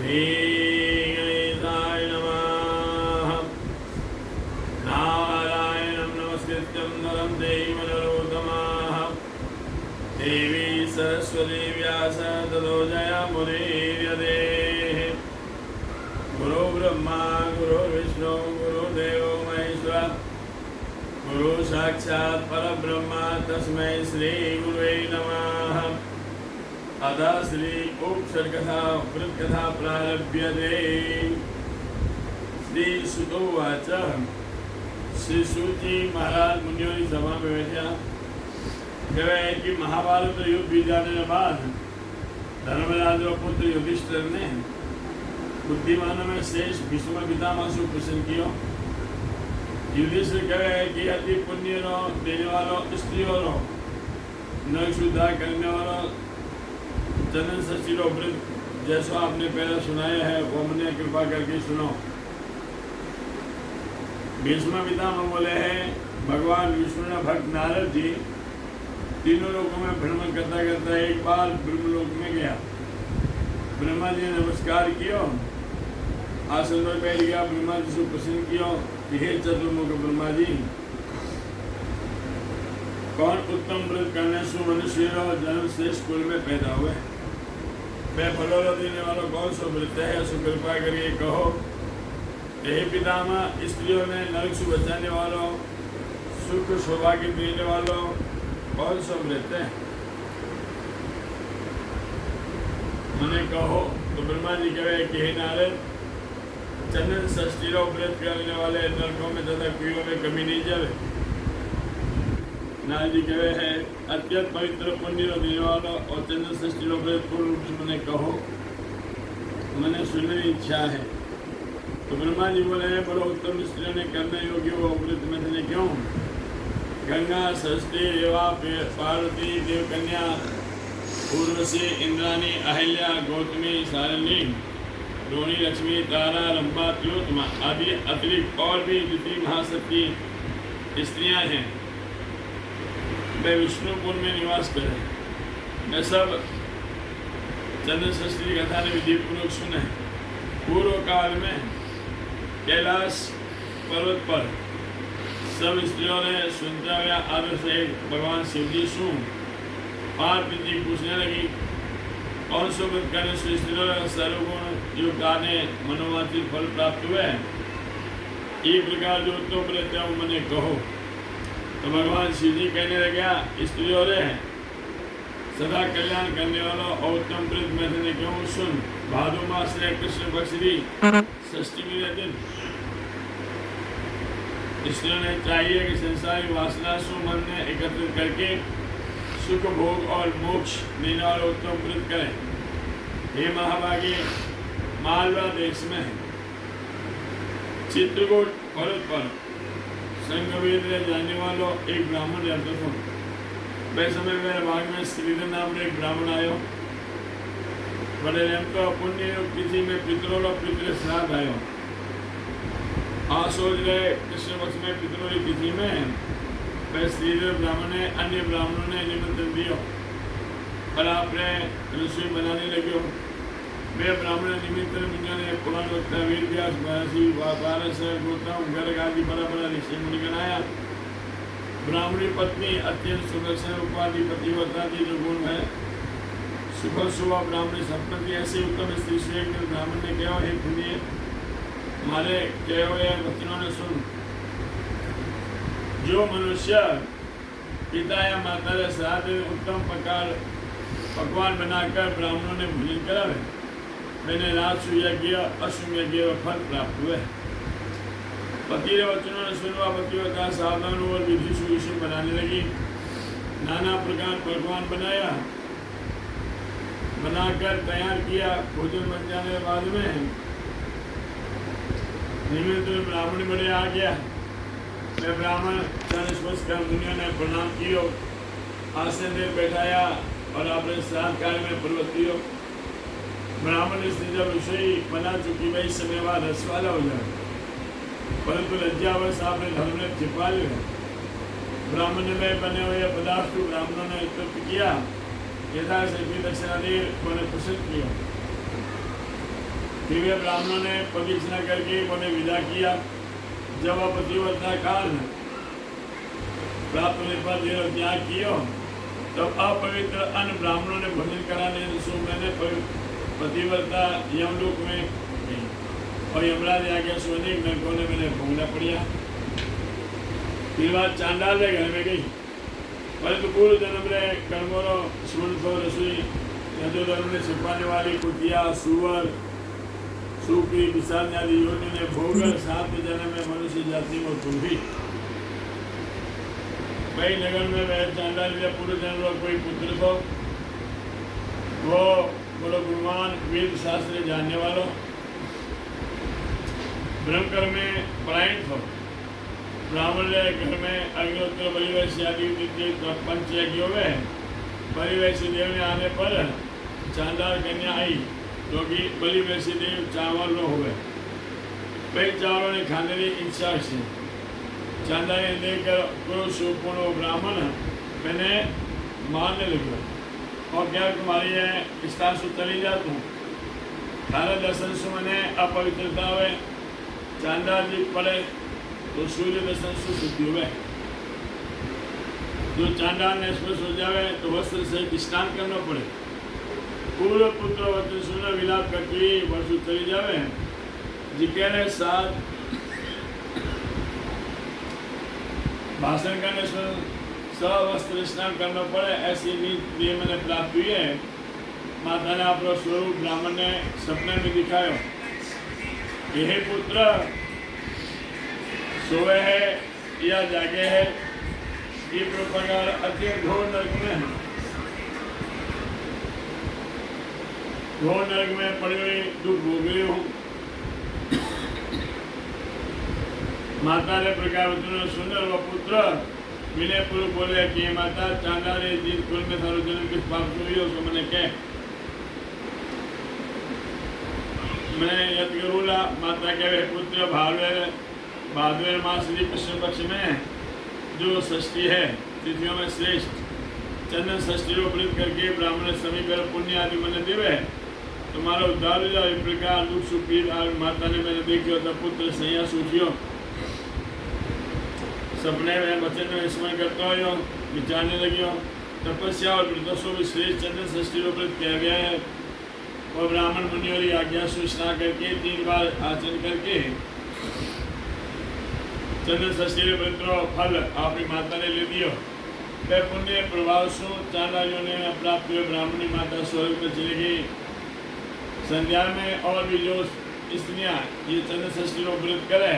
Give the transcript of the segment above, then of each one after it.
श्रीगणेशाय नमः। नारायणं नमस्कृत्यं नरं चैव नरोत्तमः देवी सरस्वती व्यासं ततो जयमुदीरयेत्। गुरु ब्रह्मा गुरु विष्णु गुरुदेवो महेश्वर गुरु साक्षात् परब्रह्म तस्मै श्री गुरुवे नमः। अतः श्री उपसर्गकथा वृत्तकथा प्रारभ्यते। श्री सुतो उवाच। श्री सूत जी महाराज मुनियों की सभा में बैठा कहे कि महाभारत युद्ध बीत जाने के बाद धर्मराज और पुत्र युधिष्ठिर ने बुद्धिमानों में शेष भीष्म पितामह से प्रश्न किया। युधिष्ठिर कहे कि अति पुण्य देने वालों स्त्रियों नर शुद्धा करने वालों जनन षष्ठी व्रत जैसा आपने पहले सुनाया है वो हमने कृपा करके सुनो। भीष्म पितामह बोले हैं भगवान विष्णु ने भक्त नारद जी तीनों लोगों में भ्रमण करता करता एक बार ब्रह्मलोक में गया। ब्रह्मा जी ने नमस्कार किया, आसन पर बैठ गया। ब्रह्मा जी से प्रश्न किया कि हे चतुर्मुख ब्रह्मा जी, कौन उत्तम व्रत करने से मनुष्य जन्म श्रेष्ठ कुल में पैदा हुए? मैं फलों देने वालों कौन सा व्रत है? सो कृपा करिए कहो। हे पितामह, स्त्रियों में नरक से बचाने वालों सुख सौभाग्य देने वालों कौन सा व्रत है? मैंने कहो। तो ब्रह्मा जी कहे कि हे नारद, चंदन षष्ठी व्रत करने वाले नरकों में तथा कीड़ों में कमी नहीं जावे। नारद जी कहे हैं अत्यंत पवित्र पुण्य देने वाला और चंद्र षष्ठी व्रत पूर्ण रूप से मैंने कहो, मैंने सुनने की इच्छा है। तो ब्रह्मा जी बोले हैं बड़ो उत्तम स्त्रियों ने करने योग्य वो व्रत में थे क्यों? गंगा सरस्वती रेवा पार्वती देवकन्या उर्वशी इंद्राणी अहिल्या गौतमी सारणी रोहिणी लक्ष्मी तारा रंभा त्योतमा आदि अतिरिक्त और भी जितनी महाशक्ति स्त्रियां हैं वे विष्णुपुर में निवास करें। मैं सब चंद्र षष्ठी कथा ने विधिपूर्वक सुने। पूर्व काल में कैलाश पर्वत पर सब स्त्रियों ने सुनते हुए आदर से भगवान शिव जी सुन पार्वती पूछने लगी कौन सो व्रत करने से स्त्रियों ने सर्वगुण युक्त आने मनोवांछित फल प्राप्त हुए? ये प्रकार जो उत्तम व्रत है वो मैंने कहो। तो भगवान शिव जी कहने लगे स्त्रियों रे सदा कल्याण करने वाला और उत्तम व्रत में ने क्यों सुन। भादो मास में कृष्ण पक्ष की षष्ठी के दिन स्त्रियों ने चाहिए कि संसारी वासना सु मन ने एकत्रित करके सुख भोग और मोक्ष देने वाला उत्तम व्रत करें। हे महाभागी, मालवा देश में चित्रकूट पर्वत पर संगवेद में जाने वालों एक ब्राह्मण रहते थे। वह समय मेरे भाग में श्रीधर नाम एक ब्राह्मण आयो। बड़े रैम तो पुण्य तिथि में पितरों और पितृ श्राद्ध आयो। सोच रहे कृष्ण पक्ष में पितरों की तिथि में वह श्रीधर ब्राह्मण ने अन्य ब्राह्मणों ने निमंत्रण दियो पर आपने रसोई बनाने लगे। वे ब्राह्मण निमित्रण मुनियों ने पुराण वक्ता वेद व्यास महर्षि पारस गौतम गर्ग आदि बड़ा बड़ा ऋषि मुनि बनाया। ब्राह्मणी पत्नी अत्यंत सुदर्शन उपाधि पतिव्रता थी जो गुण है सुबह सुबह ब्राह्मणी संपत्ति ऐसे उत्तम स्त्री से ब्राह्मण ने कहा हे सुनिए हमारे कहे हुए वचनों ने सुन। जो मनुष्य पिता या माता के साथ उत्तम पकवान बनाकर ब्राह्मणों ने भोजन करावे मैंने राजसु यज्ञ अश्व यज्ञ फल प्राप्त हुए। पति के वचनों ने सुनवा पतिव्रता सावधान और विधि सुविधि बनाने लगी। नाना प्रकार पकवान बनाकर तैयार किया। भोजन बन जाने के बाद में निमित्त ब्राह्मण बड़े आ गया। मैं ब्राह्मण चरण स्पर्श कर मुनियों ने प्रणाम कियो, आसन में बैठाया और अपने श्राद्ध कार्य में प्रवृत्त कियो। ब्राह्मण स्त्री जब रसोई बना चुकी वही समय बाद रसवाला हो जाए, परंतु लज्जावश आपने धर्म ने छिपा लिया। ब्राह्मण में बने हुए पदार्थ को ब्राह्मणों ने तृप्त किया। यथाशक्ति दक्षिणा दे मैंने प्रसन्न किया। फिर वे ब्राह्मणों ने प्रदक्षिणा करके उन्हें विदा किया। जब वह पतिव्रता काल प्राप्त होने पर देह त्याग किया, तब अपवित्र अन्य ब्राह्मणों ने भोजन कराने से मैंने पतिव्रता यमलोक में गई और यमराज आज्ञा से अनेक नरकों ने मैंने भोगना पड़ा। फिर बात चांडाल के घर में गई, परंतु पूर्व जन्म में कर्मों सुनफो रसोई जो धर्म ने छिपाने वाली कुतिया सुअर सूखी विशाल आदि योनि ने भोगर 7 जन्म में मनुष्य जाति में उत्पन्न हुई। कई नगर में वह चांडाल या पूर्व जन्म का कोई पुत्र था, वो बड़ो गुणवान वेद शास्त्र जानने वालों ब्रह्मकर्म में परायण था। ब्राह्मण घर में अग्निहोत्र बलिवैश्य आदि पंच यज्ञों में बलिवैश्य देव ने आने पर चांडाल कन्या आई, क्योंकि बलिवैश्य देव चावल न हो गए। कई चावलों ने खाने की इच्छा से चांडाल ने देखकर पुरुष पूर्ण ब्राह्मण मैंने मारने लगे और क्या तुम्हारी है स्थान से चली जा तू थारा दर्शन से मैंने अपवित्रता हुए चांडाल जी पड़े तो सूर्य दर्शन से शुद्धि हुए। जो चांडाल ने स्पर्श हो जाए तो वस्त्र से स्नान करना पड़े। पूर्व पुत्र वस्त्र सुन विलाप करके वस्तु चली जावे जिके साथ भाषण करने से सवस्त्र स्नान करना पड़े। ऐसी नीति मैंने प्राप्त हुई है। माता ने अपना स्वरूप ब्राह्मण ने सपने में दिखायो, यह पुत्र सोए है या जागे है, ये प्रकार अत्यंत घोर नरक में है। घोर नरक में पड़ी हुई दुख भोग रही हूँ। माता ने प्रकार सुंदर व पुत्र विनय पूर्व बोले कि माता चांडाल जिस कुल में थारो जन्म किस पाप हुई उसको मैंने कह मैं यद करूला। माता के वे पुत्र भाद्र मास श्री कृष्ण पक्ष में जो षष्ठी है तिथियों में श्रेष्ठ चंदन षष्ठी को व्रत करके ब्राह्मण सभी पर पुण्य आदि मन देवे तुम्हारा उद्धार हो जाए। प्रकार दुख सुख पीड़ माता ने मैंने देखियो तब पुत्र सैया सूखियो सपने में वचन में स्मरण करता हो विचारने लगियो। तपस्या और व्रतों में श्रेष्ठ चंदन षष्ठी को व्रत किया गया है और ब्राह्मण मुनियों की आज्ञा सूचना करके 3 बार आचरण करके चंदन षष्ठी व्रत फल आपकी माता ने ले दियो। वह पुण्य प्रभाव सु चांडालियों ने प्राप्त हुए ब्राह्मणी माता स्वर्ग में चली गई। संध्या में और भी जो स्त्रियाँ ये चंदन षष्ठी को व्रत करे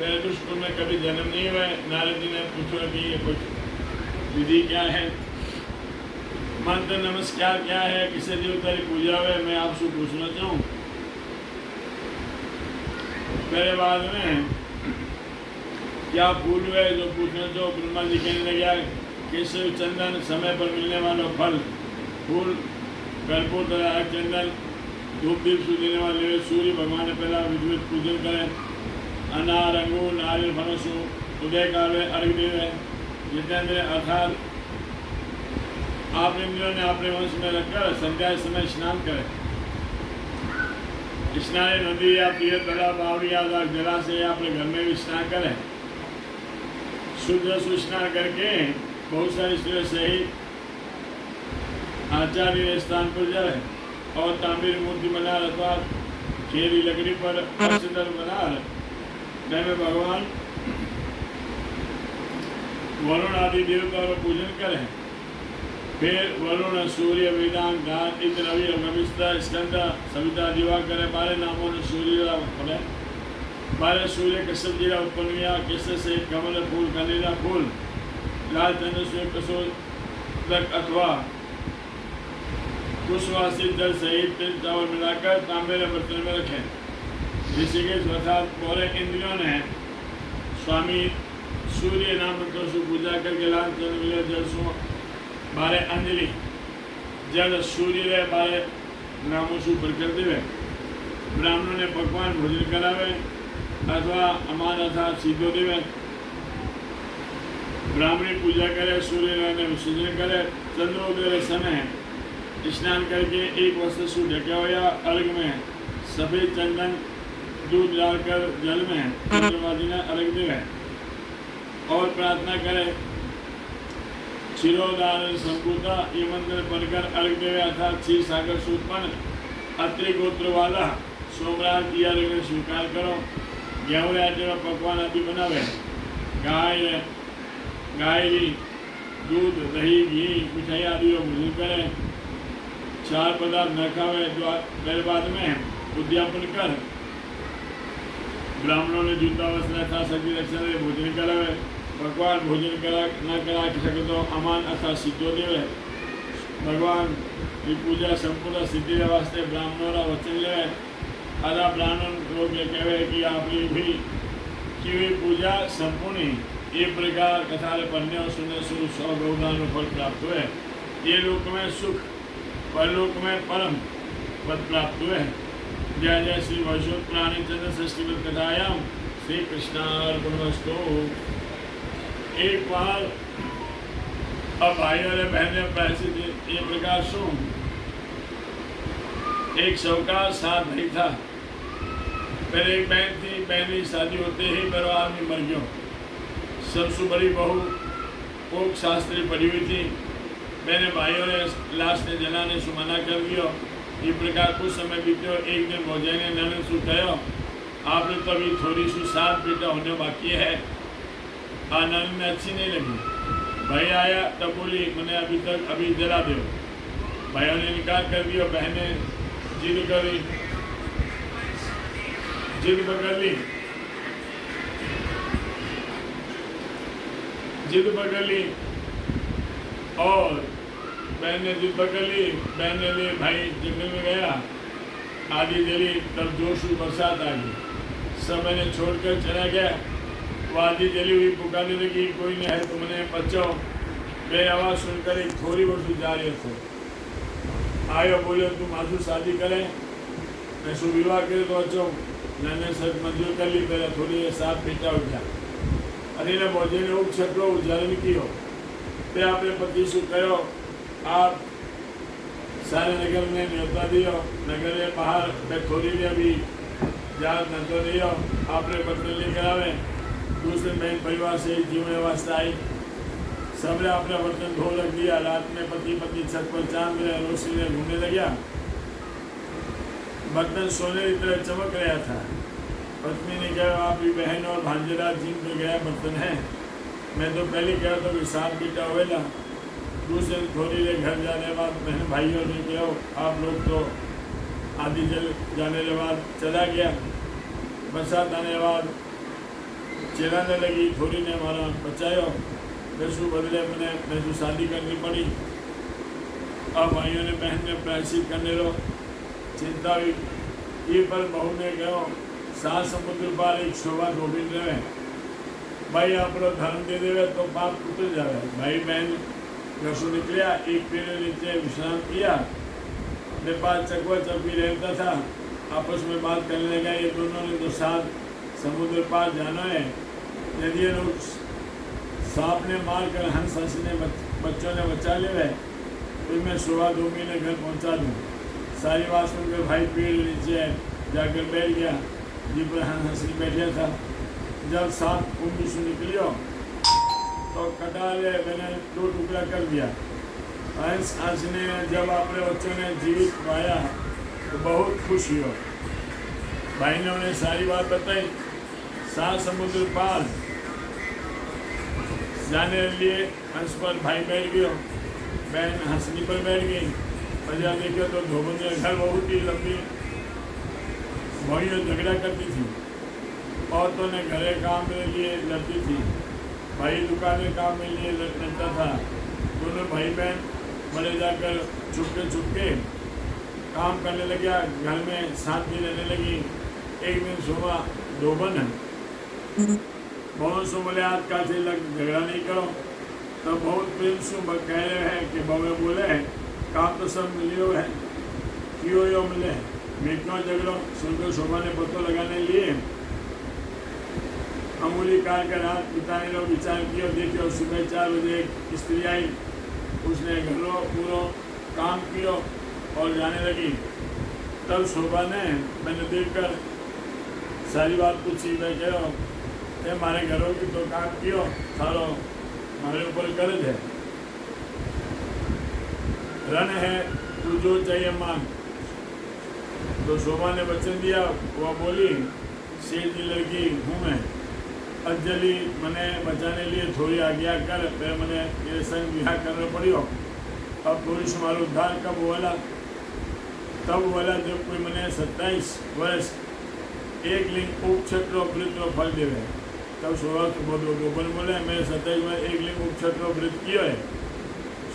वह दुष्कुल में कभी जन्म नहीं हुए। नारद जी ने पूछा कि ये कुछ विधि क्या है, मंत्र नमस्कार क्या है, किसे देवता की पूजा है, मैं आपसे पूछना चाहूँ। मेरे बाद में क्या फूल हुए जो पूछना चाहो। ब्रह्मा जी कहने लगा केशव चंदन समय पर मिलने वाला फल फूल कर्पूर तथा चंदन धूप दीप से देने वाले सूर्य भगवान ने पहला विधिवत पूजन करें। अनार अंगूर नारियल फलसु उदय काल में अर्घ देवे जितेंद्र अर्थात आप इंद्रियों ने अपने वंश में रखकर संध्या समय स्नान करें। स्नान नदी या तीर्थ तालाब बावड़ी या जलाशय या अपने घर में भी स्नान करें। शुद्ध सुस्नान करके बहुत सारी स्त्रियों सहित आचार्य स्थान पर जाए और तांबे मूर्ति बना अथवा खेरी लकड़ी पर अक्षदर बना में भगवान वरुण आदि देवताओं का पूजन करें। फिर वरुण सूर्य वेदांत गान इंद्र रवि अगमिस्ता स्कंद सविता दिवाकर 12 नामों ने सूर्य पड़े। 12 सूर्य कश्यप जी का उत्पन्न हुआ। केसर से कमल फूल कनेरा फूल लाल चंद्र से कसोदक अथवा कुशवासी जल सहित तिल चावल मिलाकर तांबे बर्तन में रखें। ऋषिकेश अर्थात 12 इंद्रियों ने स्वामी सूर्य नाम मंत्रों से पूजा करके लाल चंद्र मिले जल सो 12 अंजलि जल सूर्य 12 नामों से ऊपर कर देवे। ब्राह्मणों ने पकवान भोजन करावे अथवा अमान अर्थात सीधो देवे। ब्राह्मणी पूजा करे सूर्य ने विसर्जन करे। चंद्रोदय समय स्नान करके एक वस्त्र से ढका हुआ अर्घ में सफ़ेद चंदन दूध डालकर जल में चंद्रमा जी ने अर्घ देवे और प्रार्थना करे। क्षीरोदार संपूता ये मंत्र पढ़कर अर्घ देवे अर्थात क्षीर सागर से उत्पन्न अत्रि गोत्र वाला सोमराज की अर्घ स्वीकार करो। गेहूँ आटे में पकवान आदि बनावे। गाय दूध दही घी मिठाई आदि भोजन करें। 4 पदार्थ न खावे। जो बाद में उद्यापन कर ब्राह्मणों ने जूता वस्त्र यथा शक्ति रक्षण भोजन करावे। भगवान भोजन न करा सके तो अमान अथा सिद्धो देवे। भगवान की पूजा संपूर्ण सिद्धि वास्ते ब्राह्मणों वचन ले। आधा ब्राह्मण लोग ये कहे कि आपकी भी की हुई पूजा संपूर्ण ये प्रकार कथा पढ़ने और सुनने से 100 गौदान फल प्राप्त हुए। ये लोक में सुख परलोक में परम पद प्राप्त हुए। जय जय श्री वैष्णव पुराणी चंद्र षष्ठी कथायाम श्री कृष्णार्पणमस्तु। एक बार अब भाई और बहने प्रायश्चित ये प्रकार सो एक शौका साथ नहीं था। पहले एक बहन थी। बहन की शादी होते ही मेरा आदमी मर गया। सबसे बड़ी बहू कोक शास्त्री पड़ी हुई थी। मैंने भाइयों ने लाश ने जलाने से मना कर दिया। ये प्रकार कुछ समय बीते। एक दिन भौजाई ने ननद से कहो आपने तो अभी थोड़ी सी 7 बेटा होने बाकी है। ननद में अच्छी नहीं लगी। भाई आया तब बोली मैंने अभी जला दो। भाइयों ने निकाल कर दिया। बहने जिद पकड़ ली और बहन ने जिद पकड़ ली। बहन ने ले भाई जंगल में गया। आधी जली तब जोशु बरसात आ गई। सब मैंने छोड़कर चला गया। वो आधी जली हुई पुकारने लगी कोई नहीं है तुमने बचाओ। वे आवाज़ सुनकर एक थोड़ी वस्तु जा रहे थे। आयो बोले तुम आजू शादी करें मैं सु विवाह करे तो अचो। मैंने सब मंजूर कर ली। पहले थोड़ी 7 बेटा उठा। अरे ने भोजे ने उठ सको उजालन कियो। ते आपने पति से कहो आप सारे नगर में न्योता दियो। नगर में बाहर मैं थोड़ी देर अभी जहाँ न तो दियो आपने पत्र लेकर आवे। दूसरे बहन परिवार से जीवन व्यवस्था आई। सबने अपना बर्तन धो रख दिया। रात में पति पत्नी छत पर चांद में रोशनी में घूमने लगा। बर्तन सोने की तरह चमक रहा था। पत्नी ने कहा आपकी बहन और भांजेरा जिन पर गया बर्तन है। मैं तो पहले कहा था कि 7 बेटा होएला। दूसरे थोड़ी देर घर जाने बाद बहन भाइयों ने कहा आप लोग तो आधी जल जाने के बाद चला गया। बरसात आने के बाद चिल्लाने लगी थोड़ी ने हमारा बचायो। वैसु बदले मैंने शादी करनी पड़ी। अब भाइयों ने बहन ने प्रायश्चित करने लो चिंता हुई। ये पर बहू ने कहो 7 समुद्र पार एक शोभा गोविंद रहे। भाई आप धर्म दे देवे तो पाप उतर जाए। भाई बहन घर से निकलिया। एक पेड़ नीचे विश्राम किया। नेपाल चकवा चौकी रहता था। आपस में बात करने लगा। ये दोनों ने तो 7 समुद्र पार जाना है। यदि ये लोग सांप ने मार कर हंस ने बच्चों ने बचा ले गए तो मैं सुबह 2 महीने घर पहुंचा दूँ। सारी बात सुनकर भाई पेड़ नीचे जाकर बैठ गया। जी पर हंसी बैठा था। जब सांप कुंभ से निकलियो तो कटा ले मैंने 2 टुकड़ा कर दिया। हंस ने जब अपने बच्चों ने जीवित पाया तो बहुत खुश हुआ। भाई ने उन्हें सारी बात बताई। 7 समुद्र पार जाने के लिए हंस पर भाई बैठ गया। बहन हंसनी पर बैठ गई। और जब देखो तो धोबन घर बहुत ही लंबी भाइयों झगड़ा करती थी। औरतों ने घरे काम के लिए लड़ती थी। भाई दुकानें काम के लिए लड़ता था। दोनों भाई बहन बड़े जाकर छुपके काम करने लगा। घर में शांति रहने लगी। एक दिन सुबह धोबन बहुत सो बोले आज का से लग झगड़ा नहीं करो। तो बहुत प्रेम से कह रहे हैं कि बबे बोले काम तो सब मिलियो है क्यों यो मिले मैं क्यों झगड़ो। सुनकर शोभा ने पत्तों लगाने लिए अमूली कार का रात बिताने लो विचार किया। देखियो सुबह 4 बजे एक स्त्री आई। उसने घरों पूरा काम किया और जाने लगी। तब शोभा ने मैंने देखकर सारी बात पूछी। मैं कहो ते मारे घरों की तो काम कियो थारो मारे ऊपर कर्ज है, रण है, तू जो चाहिए मांग। तो शोभा ने वचन दिया। वह बोली शेर की लड़की हूँ मैं, अंजलि मने बचाने लिए थोड़ी आज्ञा कर, फिर मैंने ये संग विवाह करना पड़ियो। अब पुरुष मारो उद्धार कब बोला? तब बोला जब कोई मैंने 27 वर्ष एक लिंग उपक्षत्रो वृत्त फल देवे। तब शोभा गोपन बोले मैं 27 वर्ष एक लिंग उपक्षत्रो वृत्त किया है।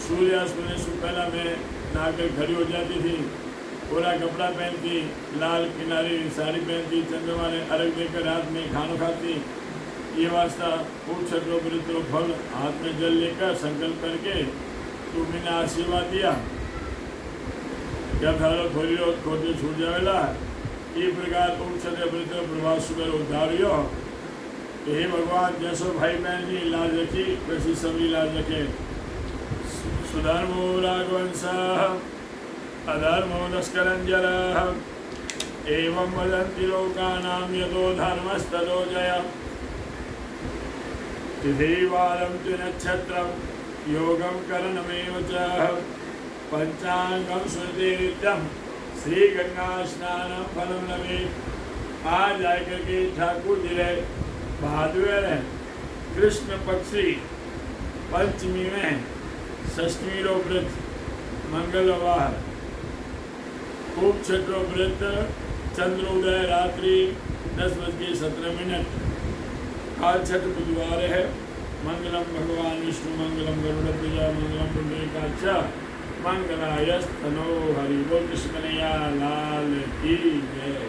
सूर्यास्त में से पहला मैं नहाकर खड़ी हो जाती थी, पूरा कपड़ा पहनती, लाल किनारी साड़ी पहनती, चंद्रमा ने अर्घ देकर रात में खाना खाती। ये वास्ता उपक्षत्रो वृत्त फल हाथ में जल लेकर संकल्प करके तू मैंने आशीर्वाद दिया क्या थारो थोड़ी रोज खोटे छूट जावेला। ये प्रकार उपक्षत्र वृत्त प्रभाव सुगर उद्धारियो। हे भगवान जैसो भाई बहन की लाज रखी वैसी सभी लाज रखे। सुधर्मो राघवंश अधर्मो नस्करंजरः एवं वदन्ति लोकानां यतो धर्मस्ततो जय। तिथिवारं तु नक्षत्रं योगं करणमेव च पंचांगं स्मृतिरित्यं श्री गंगा स्नानं फलं लभेत्। आज जाकर के ठाकुर जी ने भादुर कृष्ण पक्षी पंचमी में षष्ठी रो व्रत मंगलवार उपक्षत्र व्रत चंद्रोदय रात्रि 10:17। आज छठ बुधवार है। मंगलम भगवान विष्णु मंगलम गरुड़ध्वज मंगलम पुंडरीकाक्ष मंगलायस्तनो हरि। बोल कृष्ण कन्हैया लाल की जय।